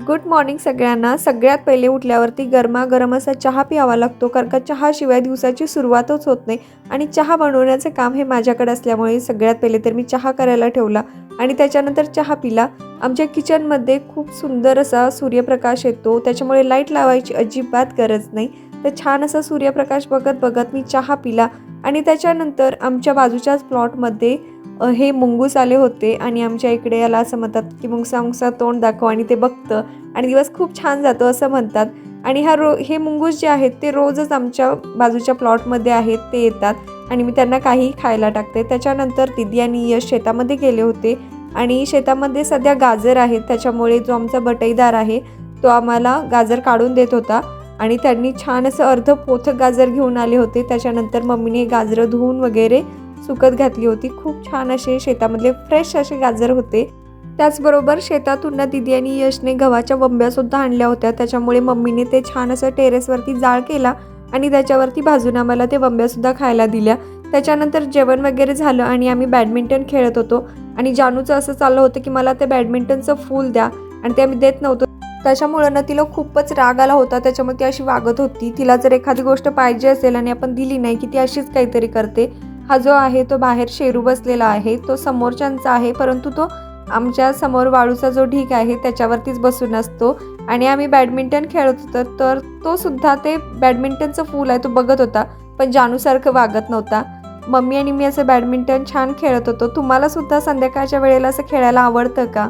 Good morning सगळ्यांना। सगळ्यात पहिले उठल्यावरती गरमागरम असा चहा प्यावा लागतो, कारण का चहाशिवाय दिवसाची सुरुवातच होत नाही। आणि चहा बनवण्याचं काम हे माझ्याकडे असल्यामुळे सगळ्यात पहिले तर मी चहा करायला ठेवला आणि त्याच्यानंतर चहा पिला। आमच्या किचनमध्ये खूप सुंदर असा सूर्यप्रकाश येतो, त्याच्यामुळे लाईट लावायची अजिबात गरज नाही। तर छान असा सूर्यप्रकाश बघत बघत मी चहा पिला आणि त्याच्यानंतर आमच्या बाजूच्याच प्लॉटमध्ये हे मुंगूस आले होते आणि आमच्या इकडे याला असं म्हणतात की मुंगसा मुंगसा तोंड दाखव आणि ते बघतं आणि दिवस खूप छान जातो असं म्हणतात। आणि हे मुंगूस जे आहेत ते रोजच आमच्या बाजूच्या प्लॉटमध्ये आहेत, ते येतात आणि मी त्यांना काही खायला टाकते। त्याच्यानंतर दीदी आणि यश शेतामध्ये गेले होते आणि शेतामध्ये सध्या गाजर आहेत, त्याच्यामुळे जो आमचा बटाईदार आहे तो आम्हाला गाजर काढून देत होता आणि त्यांनी छान असं अर्ध पोथं गाजर घेऊन आले होते। त्याच्यानंतर मम्मीने गाजरं धुवून वगैरे सुकत घातली होती। खूप छान असे शेतामधले फ्रेश असे गाजर होते। त्याचबरोबर शेतातून ना दीदी आणि यशने गव्हाच्या बंब्या सुद्धा आणल्या होत्या, त्याच्यामुळे मम्मीने ते छान असं टेरेसवरती जाळ केला आणि त्याच्यावरती भाजून आम्हाला ते बंब्या सुद्धा खायला दिल्या। त्याच्यानंतर जेवण वगैरे झालं आणि आम्ही बॅडमिंटन खेळत होतो आणि जानूचं असं चाललं होतं की मला ते बॅडमिंटनचं फूल द्या आणि ते आम्ही देत नव्हतो। त्याच्यामुळं ना तिला खूपच राग आला होता, त्याच्यामुळे ती अशी वागत होती। तिला जर एखादी गोष्ट पाहिजे असेल आणि आपण दिली नाही की ती अशीच काहीतरी करते। हा जो आहे तो बाहेर शेरू बसलेला आहे, तो समोरच्यांचा आहे, परंतु तो आमच्या समोर वाळूचा जो ढीग आहे त्याच्यावरतीच बसून असतो आणि आम्ही बॅडमिंटन खेळत होतो तर तो सुद्धा ते बॅडमिंटनचं फूल आहे तो बघत होता, पण जानूसारखं वागत नव्हता। मम्मी आणि मी असं बॅडमिंटन छान खेळत होतो। तुम्हाला सुद्धा संध्याकाळच्या वेळेला असं खेळायला आवडतं का?